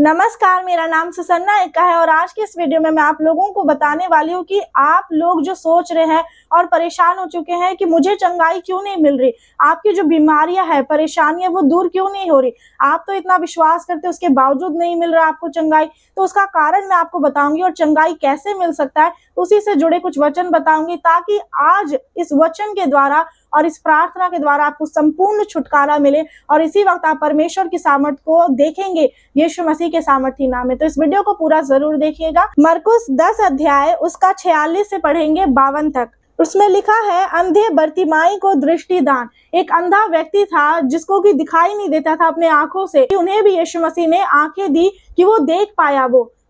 नमस्कार, मेरा नाम सुसन्ना एक्का है और आज की इस वीडियो में मैं आप लोगों को बताने वाली हूँ कि आप लोग जो सोच रहे हैं और परेशान हो चुके हैं कि मुझे चंगाई क्यों नहीं मिल रही, आपकी जो बीमारियां है, परेशानियां वो दूर क्यों नहीं हो रही, आप तो इतना विश्वास करते उसके बावजूद नहीं मिल रहा आपको चंगाई। तो उसका कारण मैं आपको बताऊंगी और चंगाई कैसे मिल सकता है उसी से जुड़े कुछ वचन बताऊंगी, ताकि आज इस वचन के द्वारा और इस प्रार्थना के द्वारा आपको संपूर्ण छुटकारा मिले और इसी वक्त आप परमेश्वर की सामर्थ्य को देखेंगे यीशु मसीह के सामर्थ्य नाम में। तो इस वीडियो को पूरा जरूर देखिएगा। मरकुस 10 अध्याय उसका 46 से पढ़ेंगे 52 तक। उसमें लिखा है, अंधे बर्तिमाई को दृष्टि दान। एक अंधा व्यक्ति था जिसको कि दिखाई नहीं देता था अपने आंखों से, उन्हें भी यीशु मसीह ने आंखें दी कि वो देख पाया।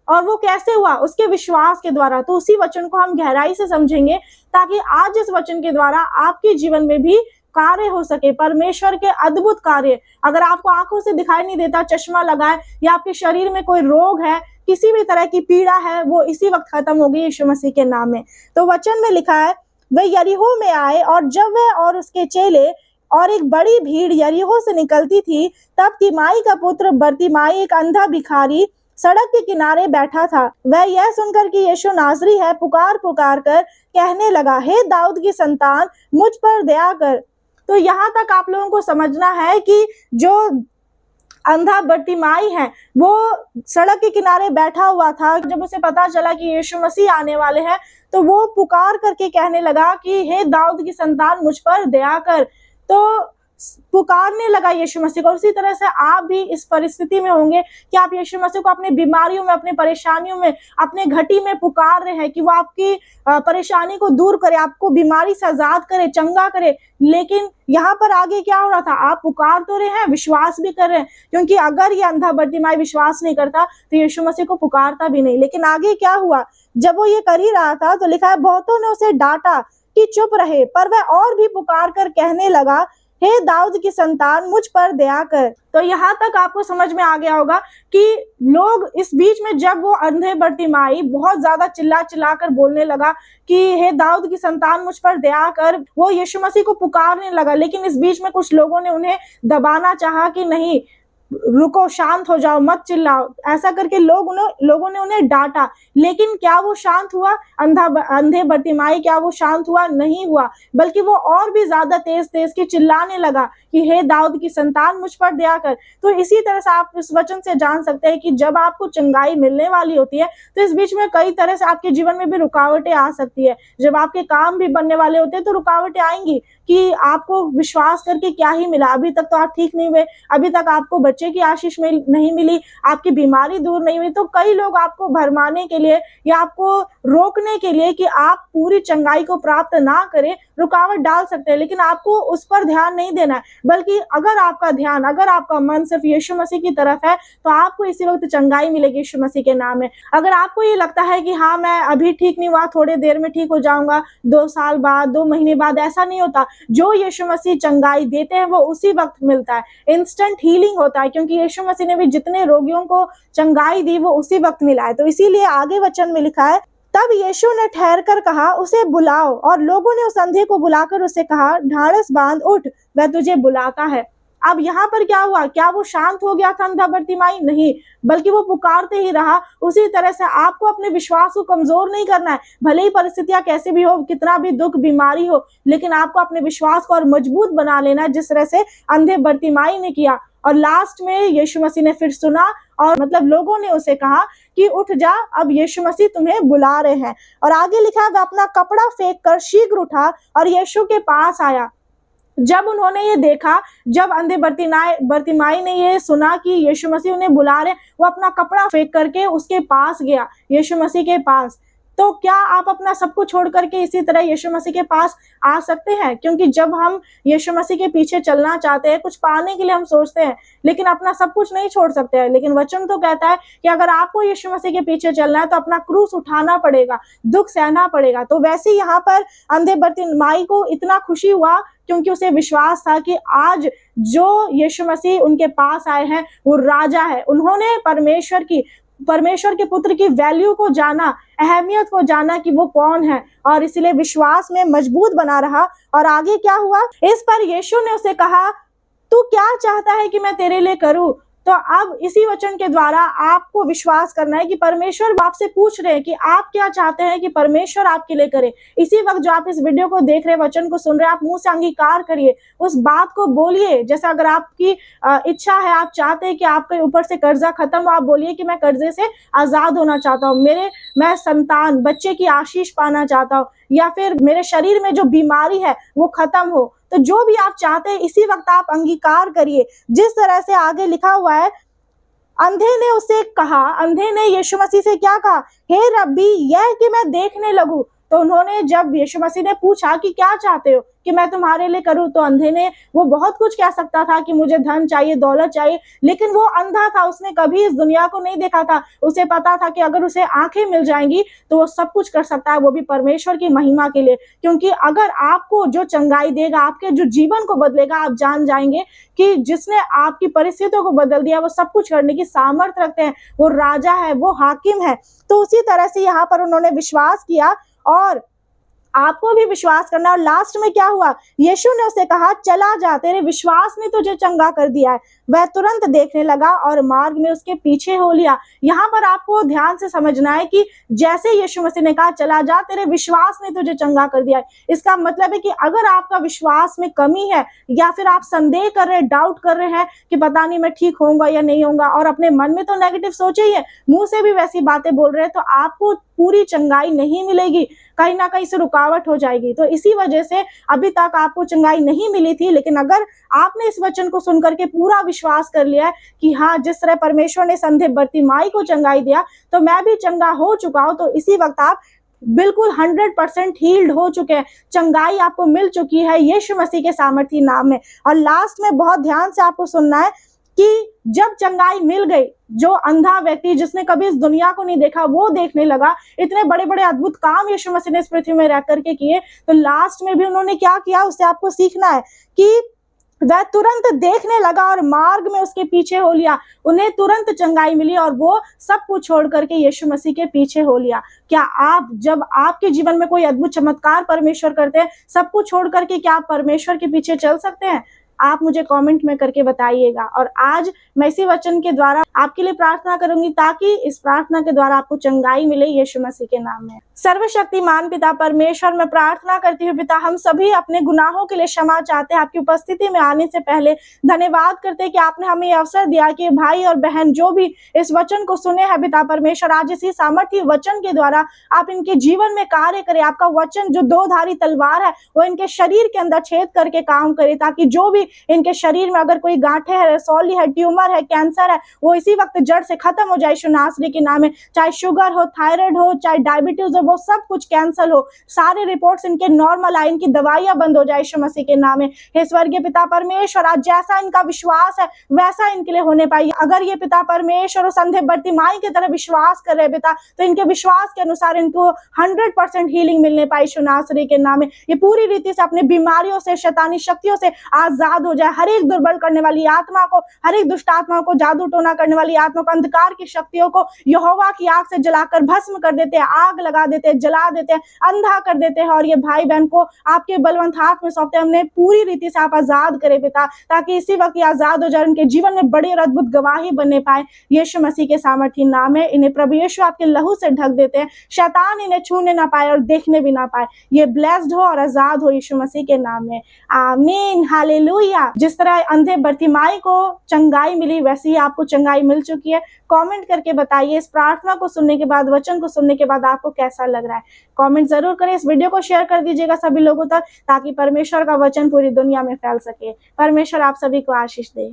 और वो कैसे हुआ? उसके विश्वास के द्वारा। तो उसी वचन को हम गहराई से समझेंगे ताकि आज इस वचन के द्वारा आपके जीवन में भी कार्य हो सके, परमेश्वर के अद्भुत कार्य। अगर आपको आंखों से दिखाई नहीं देता, चश्मा लगा है या आपके शरीर में कोई रोग है, किसी भी तरह की पीड़ा है, वो इसी वक्त खत्म होगी यीशु मसीह के नाम में। तो वचन में लिखा है, वे यरीहो में आए और जब वह और उसके चेले और एक बड़ी भीड़ यरीहो से निकलती थी, तब तिमाई का पुत्र बर्तिमाई, एक अंधा भिखारी, सड़क के किनारे बैठा था। वह यह सुनकर कि यीशु नासरी है, पुकार पुकार कर कहने लगा, हे दाऊद की संतान, मुझ पर दया कर। तो यहाँ तक आप लोगों को समझना है कि जो अंधा बर्तिमाई है वो सड़क के किनारे बैठा हुआ था। जब उसे पता चला कि यीशु मसीह आने वाले हैं तो वो पुकार करके कहने लगा कि हे दाऊद की संतान, मुझ पर दया कर। तो पुकारने लगा यीशु मसीह को। उसी तरह से आप भी इस परिस्थिति में होंगे कि आप यीशु मसीह को अपने बीमारियों में, अपने परेशानियों में, अपने घटी में पुकार रहे हैं कि वो आपकी परेशानी को दूर करे, आपको बीमारी से आजाद करे, चंगा करे। लेकिन यहाँ पर आगे क्या हो रहा था? आप पुकार तो रहे हैं, विश्वास भी कर रहे हैं, क्योंकि अगर ये अंधा बर्तिमाई विश्वास नहीं करता तो यीशु मसीह को पुकारता भी नहीं। लेकिन आगे क्या हुआ? जब वो ये कर ही रहा था तो लिखा है, बहुतों ने उसे डांटा कि चुप रहे, पर वह और भी पुकार कर कहने लगा, हे दाऊद की संतान, मुझ पर दया कर। तो यहाँ तक आपको समझ में आ गया होगा कि लोग इस बीच में, जब वो अंधे बर्तिमाई बहुत ज्यादा चिल्ला चिल्ला कर बोलने लगा कि हे दाऊद की संतान, मुझ पर दया कर, वो यीशु मसीह को पुकारने लगा। लेकिन इस बीच में कुछ लोगों ने उन्हें दबाना चाहा कि नहीं, रुको, शांत हो जाओ, मत चिल्लाओ। ऐसा करके लोगों ने उन्हें डांटा। लेकिन क्या वो शांत हुआ? अंधे बर्तिमाई क्या वो शांत हुआ? नहीं हुआ, बल्कि वो और भी ज्यादा तेज तेज के चिल्लाने लगा कि हे दाऊद की संतान, मुझ पर दया कर। तो इसी तरह से आप इस वचन से जान सकते हैं कि जब आपको चंगाई मिलने वाली होती है तो इस बीच में कई तरह से आपके जीवन में भी रुकावटें आ सकती है। जब आपके काम भी बनने वाले होते हैं तो रुकावटें आएंगी कि आपको विश्वास करके क्या ही मिला, अभी तक तो आप ठीक नहीं हुए, अभी तक आपको बच्चे की आशीष में नहीं मिली, आपकी बीमारी दूर नहीं हुई। तो कई लोग आपको भरमाने के लिए या आपको रोकने के लिए कि आप पूरी चंगाई को प्राप्त ना करें, रुकावट डाल सकते हैं। लेकिन आपको उस पर ध्यान नहीं देना है, बल्कि अगर आपका ध्यान, अगर आपका मन सिर्फ यीशु मसीह की तरफ है तो आपको इसी वक्त चंगाई मिलेगी यीशु मसीह के नाम में। अगर आपको ये लगता है कि हाँ, मैं अभी ठीक नहीं हुआ, थोड़ी देर में ठीक हो जाऊंगा, 2 साल बाद, 2 महीने बाद, ऐसा नहीं होता। जो यीशु मसीह चंगाई देते हैं वो उसी वक्त मिलता है, इंस्टेंट हीलिंग होता है, क्योंकि यीशु मसीह ने भी जितने रोगियों को चंगाई दी वो उसी वक्त मिला है। तो इसीलिए आगे वचन में लिखा है, तब यीशु ने ठहर कर कहा, उसे बुलाओ। और लोगों ने उस अंधे को बुलाकर उसे कहा, ढाढ़स बांध, उठ, वह तुझे बुलाता है। अब यहाँ पर क्या हुआ? क्या वो शांत हो गया था अंधा बर्तिमाई? नहीं, बल्कि वो पुकारते ही रहा। उसी तरह से आपको अपने विश्वास को कमजोर नहीं करना है। भले ही परिस्थितियां कैसे भी हो, कितना भी दुख, बीमारी हो, लेकिन आपको अपने विश्वास को और मजबूत बना लेना है, जिस तरह से अंधे बर्तिमाई ने किया। और लास्ट में यीशु मसीह ने फिर सुना और लोगों ने उसे कहा कि उठ जा, अब यीशु मसीह तुम्हें बुला रहे हैं। और आगे लिखा, वह अपना कपड़ा फेंक कर शीघ्र उठा और यीशु के पास आया। जब उन्होंने ये देखा, जब अंधे बर्तिमाई ने ये सुना कि यीशु मसीह उन्हें बुला रहे, वो अपना कपड़ा फेंक करके उसके पास गया, यीशु मसीह के पास। तो क्या आप अपना सब कुछ छोड़ करके इसी तरह यीशु मसीह के पास आ सकते हैं? क्योंकि जब हम यीशु मसीह के पीछे चलना चाहते हैं, कुछ पाने के लिए हम सोचते हैं, लेकिन अपना सब कुछ नहीं छोड़ सकते हैं। लेकिन वचन तो कहता है कि अगर आपको यीशु मसीह के पीछे चलना है तो अपना क्रूस उठाना पड़ेगा, दुख सहना पड़ेगा। तो वैसे यहाँ पर अंधे बर्तिमाई को इतना खुशी हुआ क्योंकि उसे विश्वास था कि आज जो यीशु मसीह उनके पास आए हैं वो राजा है। उन्होंने परमेश्वर के पुत्र की वैल्यू को जाना, अहमियत को जाना कि वो कौन है, और इसलिए विश्वास में मजबूत बना रहा। और आगे क्या हुआ? इस पर यीशु ने उसे कहा, तू क्या चाहता है कि मैं तेरे लिए करूं? तो तो अब इसी वचन के द्वारा आपको विश्वास करना है कि परमेश्वर आपसे पूछ रहे हैं कि आप क्या चाहते हैं कि परमेश्वर आपके लिए करे। इसी वक्त जो आप इस वीडियो को देख रहे हैं, वचन को सुन रहे हैं, आप मुंह से अंगीकार करिए, उस बात को बोलिए। जैसा अगर आपकी इच्छा है, आप चाहते हैं कि आपके ऊपर से कर्जा खत्म हो, आप बोलिए कि मैं कर्जे से आजाद होना चाहता हूँ, मैं संतान बच्चे की आशीष पाना चाहता हूँ, या फिर मेरे शरीर में जो बीमारी है वो खत्म हो। तो जो भी आप चाहते हैं इसी वक्त आप अंगीकार करिए। जिस तरह से आगे लिखा हुआ है, अंधे ने उसे कहा, अंधे ने यीशु मसीह से क्या कहा, हे रब्बी, यह कि मैं देखने लगूं। तो उन्होंने, जब यीशु मसीह ने पूछा कि क्या चाहते हो कि मैं तुम्हारे लिए करूं, तो अंधे ने, वो बहुत कुछ कह सकता था कि मुझे धन चाहिए, दौलत चाहिए, लेकिन वो अंधा था, उसने कभी इस दुनिया को नहीं देखा था। उसे पता था कि अगर उसे आंखें मिल जाएंगी तो वो सब कुछ कर सकता है, वो भी परमेश्वर की महिमा के लिए। क्योंकि अगर आपको जो चंगाई देगा, आपके जो जीवन को बदलेगा, आप जान जाएंगे कि जिसने आपकी परिस्थितियों को बदल दिया वो सब कुछ करने की सामर्थ्य रखते हैं, वो राजा है, वो हाकिम है। तो उसी तरह से यहाँ पर उन्होंने विश्वास किया और आपको भी विश्वास करना। और लास्ट में क्या हुआ, यीशु ने उसे कहा, चला जा, तेरे विश्वास ने तुझे चंगा कर दिया है। वह तुरंत देखने लगा और मार्ग में उसके पीछे हो लिया। यहाँ पर आपको ध्यान से समझना है कि जैसे यीशु मसीह ने कहा, चला जा, तेरे विश्वास ने तुझे चंगा कर दिया है, इसका मतलब है कि अगर आपका विश्वास में कमी है, या फिर आप संदेह कर रहे हैं, डाउट कर रहे हैं कि पता नहीं मैं ठीक होऊंगा या नहीं होऊंगा, और अपने मन में तो नेगेटिव सोचे ही है, मुंह से भी वैसी बातें बोल रहे हैं, तो आपको पूरी चंगाई नहीं मिलेगी, कहीं ना कहीं से रुकावट हो जाएगी। तो इसी वजह से अभी तक आपको चंगाई नहीं मिली थी, लेकिन अगर आपने इस वचन को सुनकर के पूरा विश्वास कर लिया है कि हाँ, जिस तरह परमेश्वर ने अंधे बरतिमाई को चंगाई दिया तो मैं भी चंगा हो चुका हूं, तो इसी वक्त आप बिल्कुल 100% हील्ड हो चुके हैं, चंगाई आपको मिल चुकी है यीशु मसीह के सामर्थी नाम में। और लास्ट में बहुत ध्यान से आपको सुनना है कि जब चंगाई मिल गई, जो अंधा व्यक्ति जिसने कभी इस दुनिया को नहीं देखा वो देखने लगा, इतने बड़े बड़े अद्भुत काम यीशु मसीह ने इस पृथ्वी में रह करके किए, तो लास्ट में भी उन्होंने क्या किया, उससे आपको सीखना है कि वह तुरंत देखने लगा और मार्ग में उसके पीछे हो लिया। उन्हें तुरंत चंगाई मिली और वो सब कुछ छोड़ करके यीशु मसीह के पीछे हो लिया। क्या आप, जब आपके जीवन में कोई अद्भुत चमत्कार परमेश्वर करते हैं, सब कुछ छोड़ करके क्या आप परमेश्वर के पीछे चल सकते हैं? आप मुझे कमेंट में करके बताइएगा। और आज मैं इसी वचन के द्वारा आपके लिए प्रार्थना करूंगी, ताकि इस प्रार्थना के द्वारा आपको चंगाई मिले यीशु मसीह के नाम में। सर्वशक्तिमान पिता परमेश्वर, मैं प्रार्थना करती हूँ पिता, हम सभी अपने गुनाहों के लिए क्षमा चाहते हैं। आपकी उपस्थिति में आने से पहले धन्यवाद करते हैं कि आपने हमें ये अवसर दिया कि भाई और बहन जो भी इस वचन को सुने हैं पिता परमेश्वर, आज इसी सामर्थ्य वचन के द्वारा आप इनके जीवन में कार्य करें। आपका वचन जो दो धारी तलवार है वो इनके शरीर के अंदर छेद करके काम करे, ताकि जो भी इनके शरीर में अगर कोई गांठें है, रसौली है, ट्यूमर है, कैंसर है, वो इसी वक्त जड़ से खत्म हो जाए यीशु नासरी के नाम में। चाहे शुगर हो, थायराइड हो, चाहे डायबिटीज हो, वो सब कुछ कैंसल हो, सारे रिपोर्ट्स इनके नॉर्मल आए, इनकी दवाइयां बंद हो जाए यीशु मसीह के नाम में। हे स्वर्गीय पिता परमेश्वर, आज जैसा इनका विश्वास है वैसा इनके लिए होने पाए। अगर ये पिता परमेश्वर उस अंधे बरतिमाई की तरह विश्वास कर रहे पिता, तो इनके विश्वास के अनुसार इनको 100% हीलिंग मिलने पाए यीशु नासरी के नाम में। ये पूरी रीति से अपनी बीमारियों से, शैतानी शक्तियों से आजाद हो जाए। हर एक दुर्बल करने वाली आत्मा को, हर एक दुष्ट आत्मा को, जादू टोना करने वाली आत्मा को, अंधकार की शक्तियों को यहोवा की आग से जलाकर भस्म कर देते हैं, आग लगा देते हैं, जला देते हैं, अंधा कर देते हैं। और ये भाई बहन को आपके बलवंत हाथ में सौंपते हैं। हमने पूरी रीति से आप आजाद करे पिता, ताकि इसी वक्त ये आजाद हो जाए, उनके जीवन में बड़ी और अद्भुत गवाही बनने पाए यीशु मसीह के सामर्थी नाम में। इन्हें प्रभु यीशु आपके लहू से ढक देते हैं, शैतान इन्हें छूने ना पाए और देखने भी ना पाए। ये ब्लेस्ड हो और आजाद हो यीशु मसीह के नाम में, आमीन, हालेलुया। जिस तरह अंधे बरतिमाई को चंगाई मिली, वैसे ही आपको चंगाई मिल चुकी है। कमेंट करके बताइए इस प्रार्थना को सुनने के बाद, वचन को सुनने के बाद आपको कैसा लग रहा है। कमेंट जरूर करें, इस वीडियो को शेयर कर दीजिएगा सभी लोगों तक, ताकि परमेश्वर का वचन पूरी दुनिया में फैल सके। परमेश्वर आप सभी को आशीष दे।